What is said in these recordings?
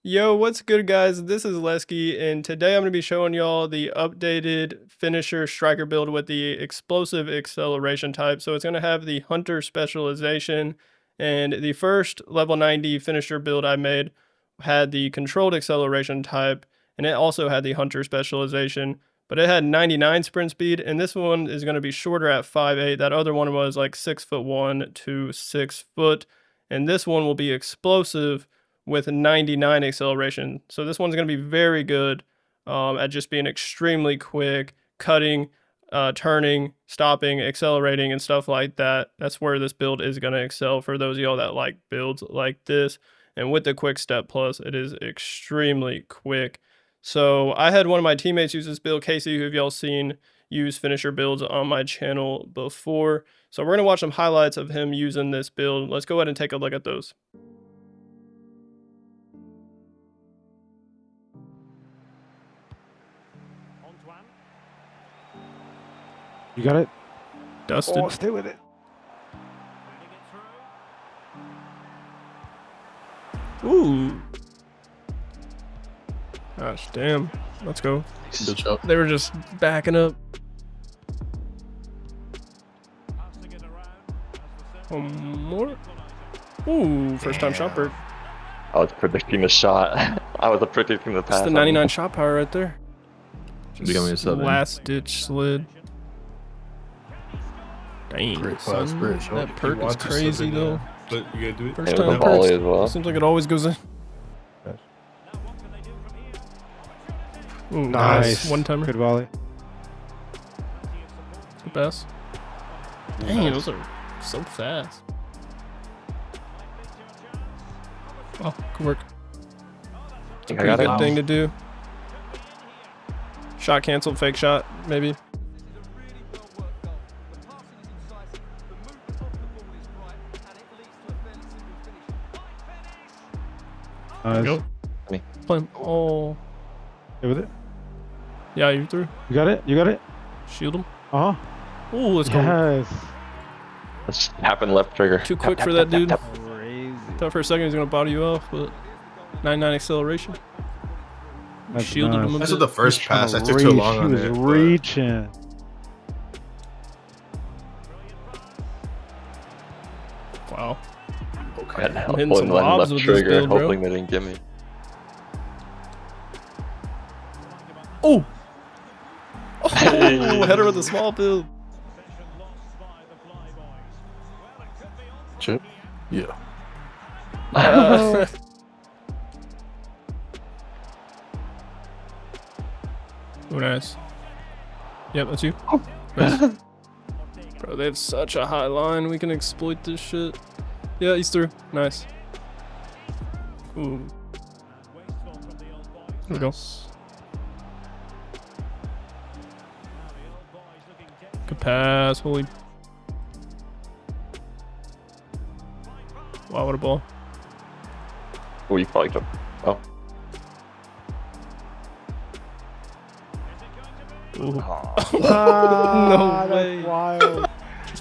Yo, what's good, guys? This is Lesky, and today I'm going to be showing y'all the updated finisher striker build with the explosive acceleration type. So it's going to have the hunter specialization, and the first level 90 finisher build I made had the controlled acceleration type, and it also had the hunter specialization, but it had 99 sprint speed, and this one is going to be shorter at 5'8". That other one was like 6'1" to 6 foot, and this one will be explosive with 99 acceleration. So this one's going to be very good at just being extremely quick, cutting, turning, stopping, accelerating, and stuff like that. That's where this build is going to excel for those of y'all that like builds like this. And with the quick step plus, it is extremely quick. So I had one of my teammates use this build, Casey, who have y'all seen use finisher builds on my channel before. So we're going to watch some highlights of him using this build. Let's go ahead and take a look at those. You got it? Dusted. Oh, stay with it. Ooh. Gosh, damn. Let's go. They were just backing up. One more. Ooh, first time shot bird. I was predicting the shot. I was predicting the pass. That's the 99 shot power right there. Becoming a sub. Last ditch slid. Dang, Great son. pass, great shot. That perk is crazy though. But you gotta do it. First And with time the volley perks. as well. Seems like it always goes in. Ooh, Nice. One timer. Good volley. Good pass. Dang, those are so fast. Oh, good work. I think I Pretty got good it. thing to do. Shot canceled, fake shot, maybe. Nice. Go. Play him. Oh. Stay with it. Yeah, you're through. You got it? You got it? Shield him. Uh huh. Oh, let's go. Yes. Let's tap and left trigger. Too quick for that dude. Crazy. Thought for a second he was going to body you off, but 99 acceleration. That's Shielded nice. him a That's bit. what the first Trying pass. to I took too reach. long on He it. was but- reaching. Wow. Okay. I I'm was hitting pulling some one lobs left with this trigger, build, bro. hoping they didn't get me. Oh! Oh, header with a small build. Chip? Yeah. Oh, nice. Yep, that's you. Nice. Bro, they have such a high line. We can exploit this shit. Yeah, he's through. Nice. Ooh. There we go. Good pass. Holy. Wow, what a ball. Oh, you probably took. Oh. Ooh. Ah, No way. That's wild.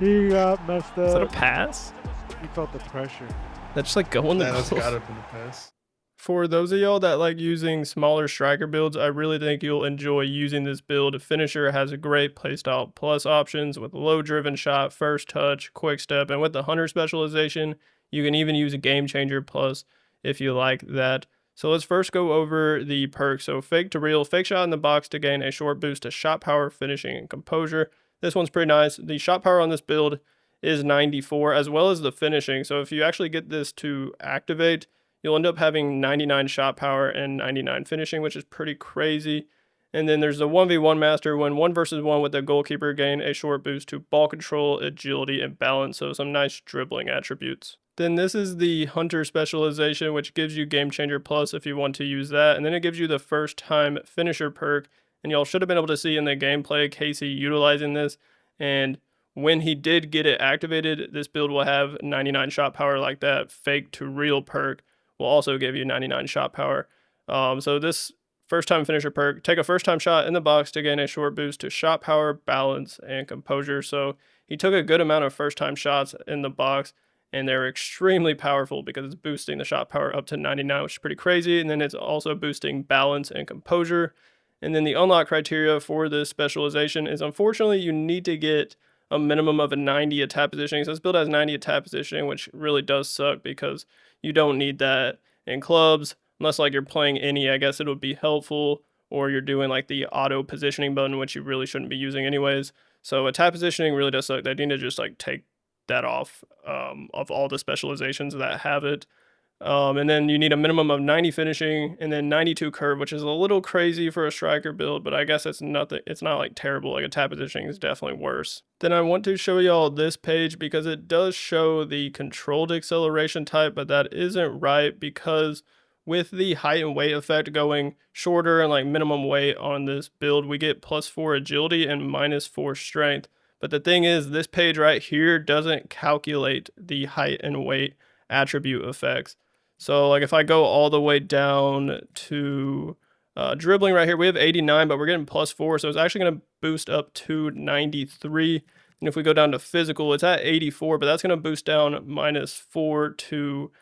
He got messed Is that a up. pass? He felt the pressure. That's just like going the That's goal. got up in the pass. For those of y'all that like using smaller striker builds, I really think you'll enjoy using this build. Finisher has a great playstyle plus options with low driven shot, first touch, quick step, and with the hunter specialization, you can even use a game changer plus if you like that. So let's first go over the perks. So fake to real, fake shot in the box to gain a short boost to shot power, finishing, and composure. This one's pretty nice. The shot power on this build is 94 as well as the finishing. So if you actually get this to activate, you'll end up having 99 shot power and 99 finishing, which is pretty crazy. And then there's the 1v1 master when 1 versus 1 with the goalkeeper gain a short boost to ball control, agility, and balance. So some nice dribbling attributes. Then this is the hunter specialization, which gives you game changer plus if you want to use that. And then it gives you the first time finisher perk. And y'all should have been able to see in the gameplay Casey utilizing this. And when he did get it activated, this build will have 99 shot power like that. Fake to real perk will also give you 99 shot power. So this first time finisher perk, take a first time shot in the box to gain a short boost to shot power, balance, and composure. So he took a good amount of first time shots in the box and they're extremely powerful because it's boosting the shot power up to 99, which is pretty crazy. And then it's also boosting balance and composure. And then the unlock criteria for this specialization is, unfortunately, you need to get a minimum of a 90 attack positioning. So this build has 90 attack positioning, which really does suck because you don't need that in clubs. Unless like you're playing any, I guess it would be helpful, or you're doing like the auto positioning button, which you really shouldn't be using anyways. So attack positioning really does suck. They need to just like take that off of all the specializations that have it. And then you need a minimum of 90 finishing and then 92 curve, which is a little crazy for a striker build, but I guess it's nothing. It's not like terrible. Like attack positioning is definitely worse. Then I want to show y'all this page because it does show the controlled acceleration type, but that isn't right because with the height and weight effect going shorter and like minimum weight on this build, we get +4 agility and -4 strength. But the thing is, this page right here doesn't calculate the height and weight attribute effects. So like if I go all the way down to dribbling right here, we have 89, but we're getting +4. So it's actually going to boost up to 93. And if we go down to physical, it's at 84, but that's going to boost down -4 to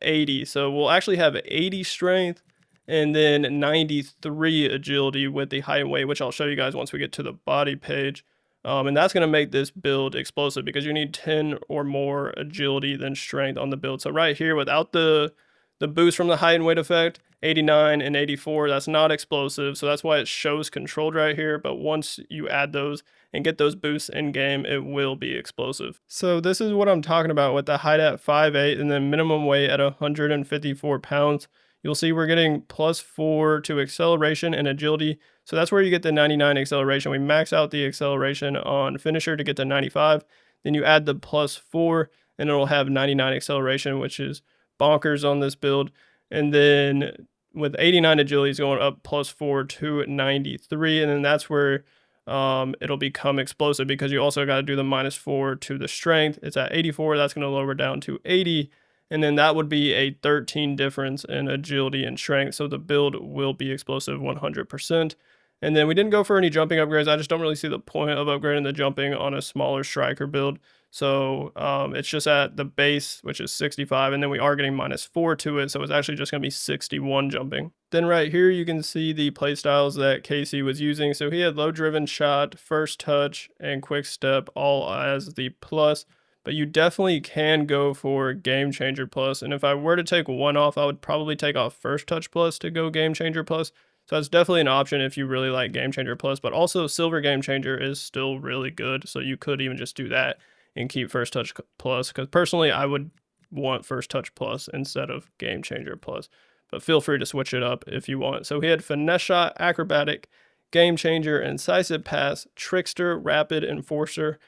80. So we'll actually have 80 strength and then 93 agility with the height and weight, which I'll show you guys once we get to the body page. And that's going to make this build explosive because you need 10 or more agility than strength on the build. So right here, without the boost from the height and weight effect, 89 and 84, that's not explosive. So that's why it shows controlled right here. But once you add those and get those boosts in game, it will be explosive. So this is what I'm talking about with the height at 5'8" and then minimum weight at 154 pounds. You'll see we're getting +4 to acceleration and agility. So that's where you get the 99 acceleration. We max out the acceleration on finisher to get to 95. Then you add the +4 and it'll have 99 acceleration, which is bonkers on this build. And then with 89 agility is going up +4 to 93. And then that's where it'll become explosive because you also got to do the -4 to the strength. It's at 84. That's going to lower down to 80. And then that would be a 13 difference in agility and strength. So the build will be explosive 100%. And then we didn't go for any jumping upgrades. I just don't really see the point of upgrading the jumping on a smaller striker build. So it's just at the base, which is 65. And then we are getting -4 to it. So it's actually just going to be 61 jumping. Then right here, you can see the playstyles that Casey was using. So he had low driven shot, first touch, and quick step all as the plus. But you definitely can go for Game Changer Plus. And if I were to take one off, I would probably take off First Touch Plus to go Game Changer Plus. So that's definitely an option if you really like Game Changer Plus. But also Silver Game Changer is still really good. So you could even just do that and keep First Touch Plus. Because personally, I would want First Touch Plus instead of Game Changer Plus. But feel free to switch it up if you want. So he had Finesse Shot, Acrobatic, Game Changer, Incisive Pass, Trickster, Rapid, Enforcer,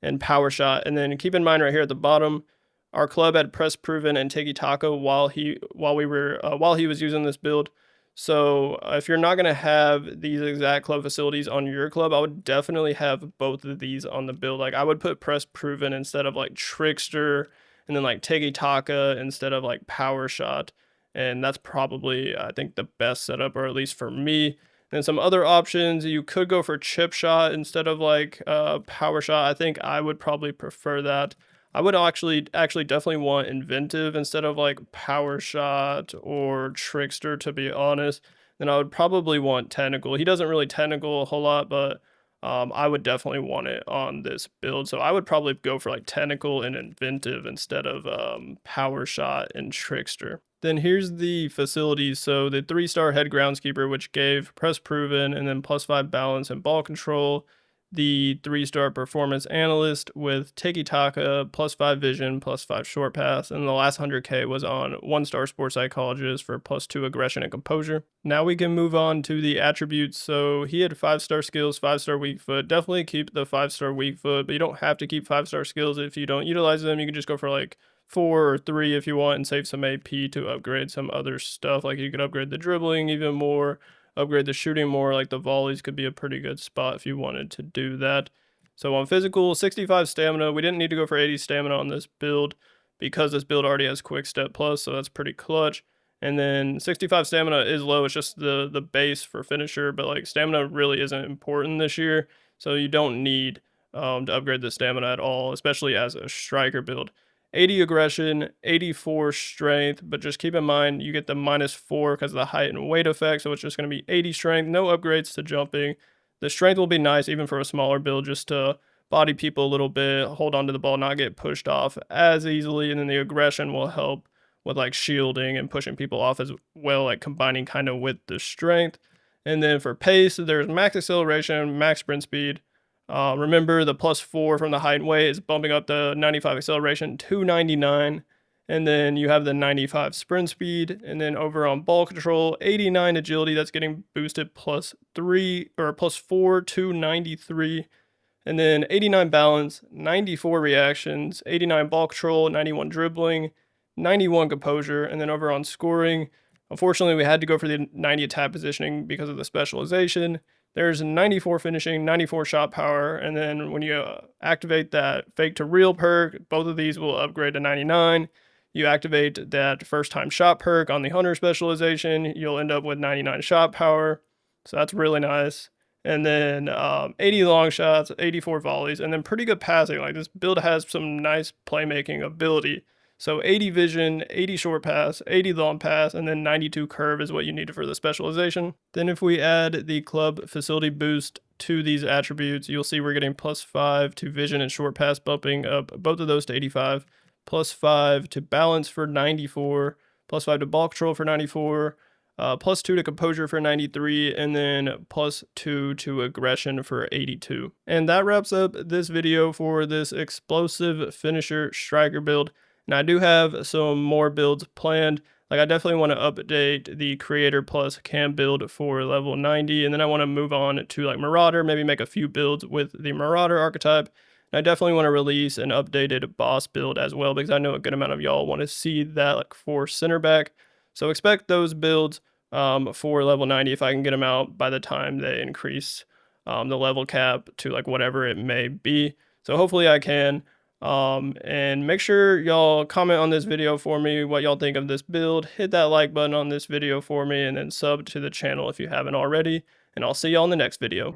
and Power Shot. And then keep in mind right here at the bottom, our club had Press Proven and Tiki Taka while he was using this build. So if you're not going to have these exact club facilities on your club, I would definitely have both of these on the build. Like I would put Press Proven instead of like Trickster, and then like Tiki Taka instead of like Power Shot. And that's probably, I think, the best setup, or at least for me. And some other options, you could go for Chip Shot instead of like Power Shot. I think I would probably prefer that. I would actually definitely want Inventive instead of like Power Shot or Trickster, to be honest. Then I would probably want Technical. He doesn't really technical a whole lot, but I would definitely want it on this build. So I would probably go for like Technical and Inventive instead of Power Shot and Trickster. Then here's the facilities. So the 3-star head groundskeeper, which gave Press Proven and then +5 balance and ball control. The 3-star performance analyst with Tiki Taka, +5 vision, +5 short pass. And the last 100K was on 1-star sports psychologist for +2 aggression and composure. Now we can move on to the attributes. So he had 5-star skills, 5-star weak foot. Definitely keep the 5-star weak foot, but you don't have to keep 5-star skills if you don't utilize them. You can just go for like 4 or 3 if you want and save some AP to upgrade some other stuff. Like you could upgrade the dribbling even more, upgrade the shooting more. Like the volleys could be a pretty good spot if you wanted to do that. So on physical, 65 stamina. We didn't need to go for 80 stamina on this build because this build already has quick step plus, so that's pretty clutch. And then 65 stamina is low. It's just the base for finisher, but like stamina really isn't important this year, so you don't need to upgrade the stamina at all, especially as a striker build. 80 aggression, 84 strength, but just keep in mind you get the -4 because of the height and weight effect, so it's just going to be 80 strength, no upgrades to jumping. The strength will be nice even for a smaller build, just to body people a little bit, hold on to the ball, not get pushed off as easily, and then the aggression will help with like shielding and pushing people off as well, like combining kind of with the strength. And then for pace, there's max acceleration, max sprint speed. Remember the +4 from the height and weight is bumping up the 95 acceleration to 99. And then you have the 95 sprint speed. And then over on ball control, 89 agility, that's getting boosted +3 or +4 to 93. And then 89 balance, 94 reactions, 89 ball control, 91 dribbling, 91 composure. And then over on scoring, unfortunately, we had to go for the 90 attack positioning because of the specialization. There's 94 finishing, 94 shot power, and then when you activate that fake to real perk, both of these will upgrade to 99. You activate that first time shot perk on the hunter specialization, you'll end up with 99 shot power, so that's really nice. And then 80 long shots, 84 volleys, and then pretty good passing. Like this build has some nice playmaking ability. So 80 vision, 80 short pass, 80 long pass, and then 92 curve is what you need for the specialization. Then if we add the club facility boost to these attributes, you'll see we're getting +5 to vision and short pass, bumping up both of those to 85, +5 to balance for 94, +5 to ball control for 94, +2 to composure for 93, and then +2 to aggression for 82. And that wraps up this video for this explosive finisher striker build. And I do have some more builds planned. Like I definitely want to update the Creator Plus cam build for level 90. And then I want to move on to like Marauder, maybe make a few builds with the Marauder archetype. And I definitely want to release an updated boss build as well, because I know a good amount of y'all want to see that like for center back. So expect those builds for level 90 if I can get them out by the time they increase the level cap to like whatever it may be. So hopefully I can. And make sure y'all comment on this video for me what y'all think of this build. Hit that like button on this video for me, and then sub to the channel if you haven't already. And I'll see y'all in the next video.